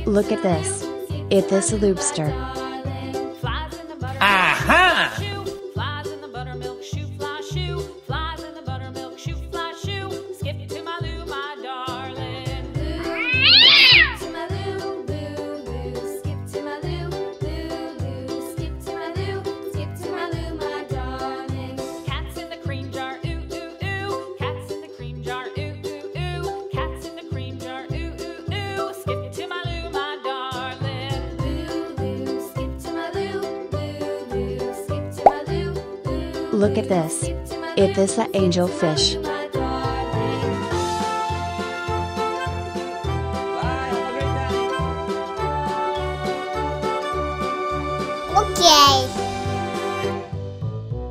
Look at this. It is a lobster. Aha! Flies in the buttermilk shoe, fly shoe. Flies in the buttermilk shoe, fly shoe. Skip to my loo, my darling. Skip to my loo, loo, loo. Skip to my loo, loo, loo. Skip to my loo, skip to my loo, my darling. Cats in the cream jar, ooh, ooh, ooh. Cats in the cream jar, ooh, ooh, ooh. Cats in the cream jar, ooh, ooh, ooh. Skip to my loo, my darling. Loo, loo. Skip to my loo, loo, loo. Skip to my loo, loo. Look at this. It is an angelfish. Okay.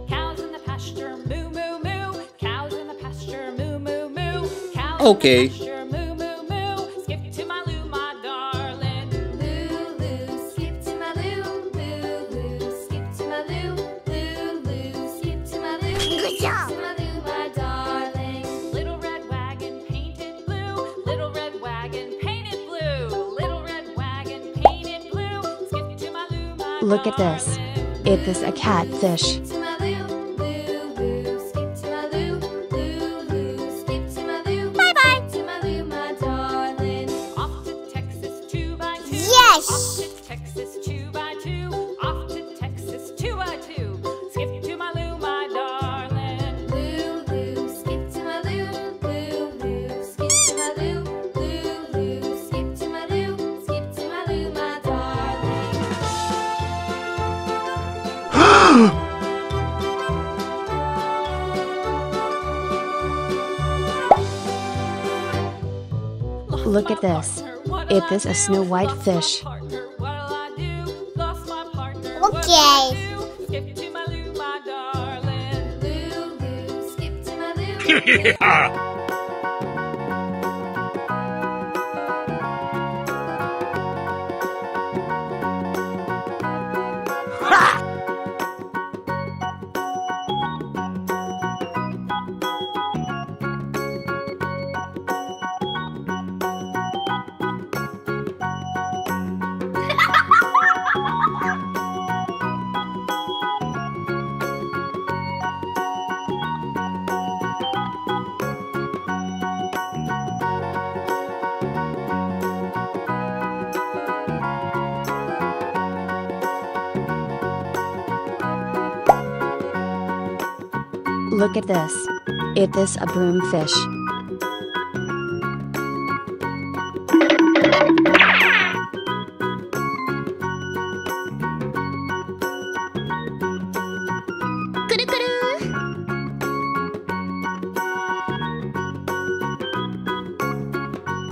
Cows in the pasture, moo, moo, moo. Cows in the pasture, moo, moo, moo. Cows Okay. in the pasture, moo, moo, moo. Skip to my loo, my darling. Loo, loo. Skip to my loo, loo, loo. Skip to my loo, loo, loo. Skip to my loo. Good job. Skip to my loo, my darling. Little red wagon painted blue. Little red wagon painted blue. Little red wagon painted blue. Skip to my loo, my Look at this. It is a catfish. to my loo, loo, loo. Skip to my loo, loo, loo. Skip to my loo. Bye-bye. To my loo, my darling. Off to Texas 2x2. Yes. Off to Texas 2x2. Off to Texas 2x2. Skip to my loo, my darling. Loo, loo. Skip to my loo, loo, loo. Skip to my loo, loo, loo. Skip to my loo, skip to my loo, my darling. Look at this. It is a snow white fish. Okay. Skip to my loo, my darling. Loo, loo. Skip to my loo. Look at this. It is a broomfish.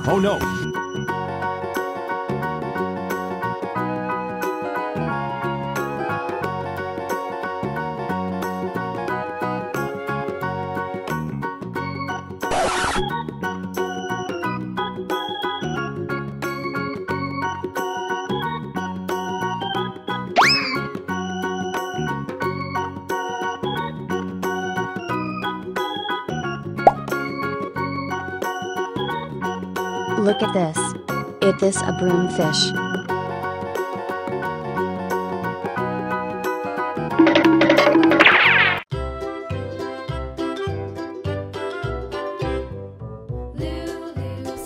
Oh no! Look at this. It is a broomfish.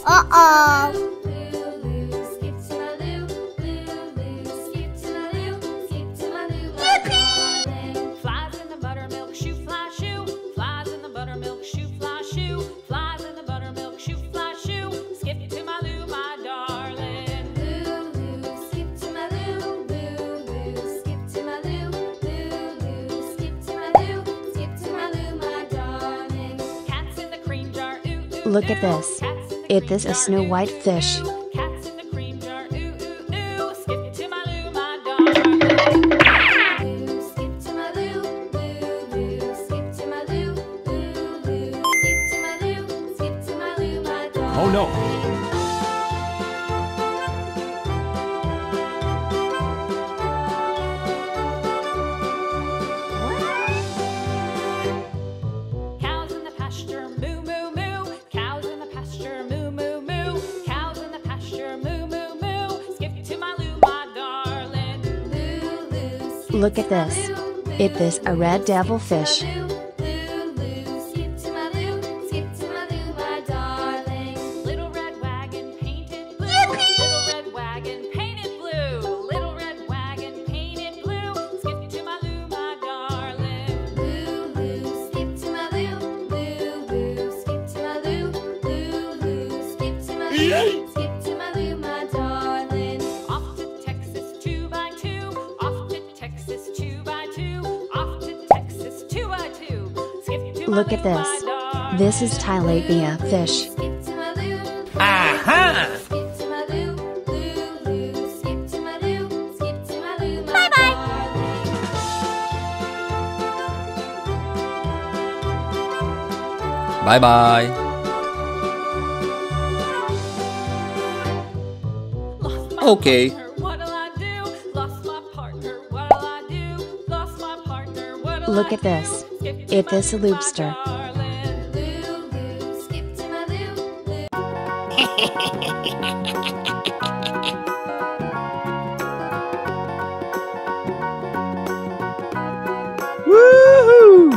Uh-oh. Skip to my loo, loo, loo. Skip to my loo, skip to my loo, my Yippee! darling. Flies in the buttermilk shoe, fly shoe. Flies in the buttermilk shoe, fly shoe. Flies in the buttermilk shoe, fly shoe. Skip to my loo, my darling. Loo, loo. Skip to my loo, loo, loo. Skip to my loo, loo, loo. Skip to my loo, skip to my loo, my darling. Cats in the cream jar, ooh, ooh. Look at this. It is a snow white fish. Cats in the cream jar, ooh, ooh, ooh. Skip to my loo, my darling. Skip to my loo, loo, loo. Skip to my loo, loo, loo. Skip to my loo, skip to my loo, my darling. Oh no! Cows in the pasture, moo, moo, moo. Cows in the pasture, moo, moo, moo. Cows in the pasture. Look at this. It is a red devilfish. Little red wagon painted blue. Little red wagon painted blue. Little red wagon painted blue. Skip to my loo, my darling. Loo, loo, skip to my loo. Loo, loo, skip to my loo. Loo, loo, skip to my loo. Skip to my loo, my darling. Off to Texas 2x2. Off to Texas 2x2. Off to Texas 2x2. Skip to my Look at loo, this. my darling. This is tilapia fish. Skip to my loo. Aha! Skip to my loo, loo, loo. Skip to my loo, skip to my loo, my Bye-bye. darling. Bye-bye. Lost my Okay. partner, what'll I do? Lost my partner, what'll I do? Lost my partner, what'll Look I at this. do? Skip to It my is a loo, my lobster. darling. Loo, loo, skip to my loo, loo. Woohoo!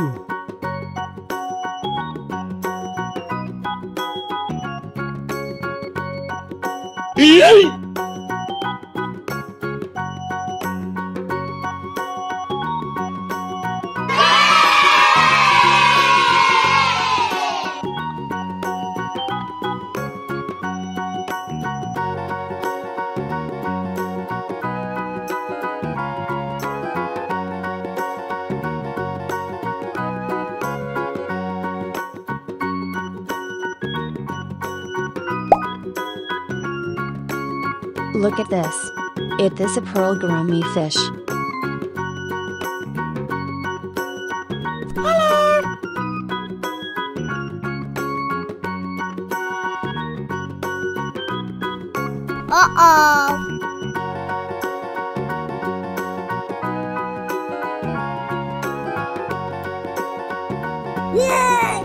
Look at this. It is a pearl gourami fish. Uh-oh. Yeah.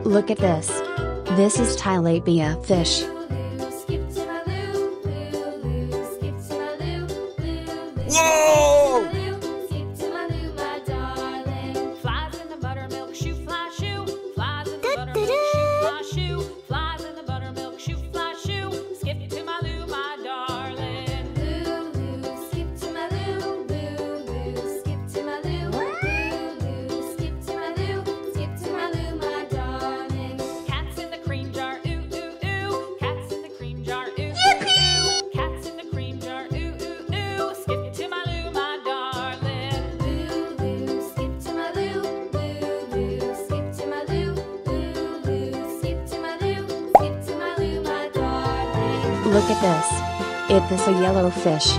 Look at this. This is tilapia fish. Skip to my loo, loo, loo. Skip to my loo, loo, loo. Whoa! Skip to my loo, my darling. Flies in the buttermilk shoe, fly shoe. Flies in the buttermilk shoe, fly shoe. Flies in the buttermilk shoe, fly shoe. Skip to my loo, my darling. Loo, loo. Skip to my loo, loo, loo. Skip to my loo, loo, loo. Skip to my loo, skip to my loo, my darling. Cats in the cream jar, ooh, ooh, ooh. Cats in the cream jar, ooh, ooh, ooh. Cats in the cream jar, ooh, ooh, ooh. Skip to my loo, my darling. Loo, loo. Skip to my loo, loo, loo. Skip to my loo, loo, loo. Skip to my loo, skip to my loo, my darling. Look at this. It is a yellow fish.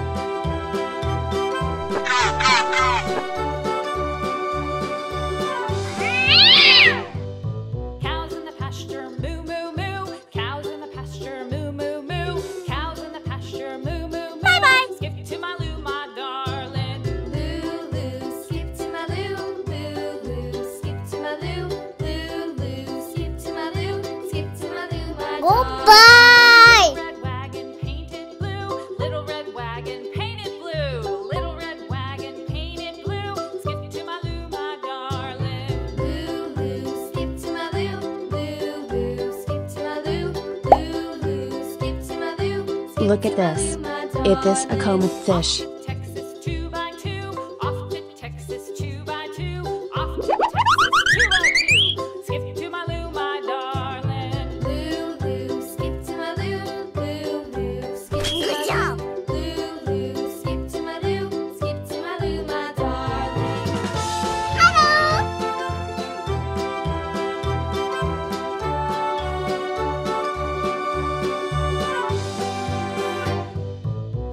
Cows in the pasture, moo, moo, moo. Cows in the pasture, moo, moo, moo. Cows in the pasture, moo, moo, moo. Bye-bye. Skip to my loo, my darling. Loo, loo, skip to my loo, loo, loo. Skip to my loo, loo, loo. Skip to my loo, skip to my loo, my Goodbye. darling. Red wagon painted blue. Little red wagon painted blue. Little red wagon painted blue. Skip to my loo, my darling. Loo, loo, skip to my loo, loo, loo. Skip to my loo, loo, loo. Skip to my loo, skip Look at to my this. loo, my It is a darling. comb fish. Off to Texas 2x2. Off to Texas 2x2. Off to Texas 2x2. Skip to my loo, my darling. Loo, loo, skip to my loo, loo, loo. Skip to Good my job. loo, loo. Skip to my loo, skip to my loo, my darling.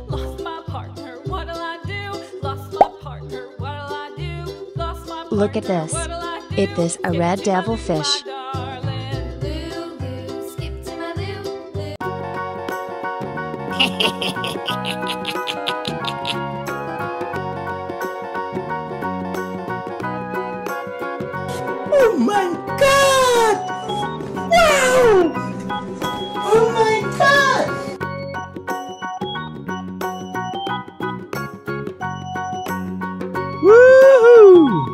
Lost my partner, Look at this. It is a red devil fish. Oh my God! Wow! Oh my God! Woohoo!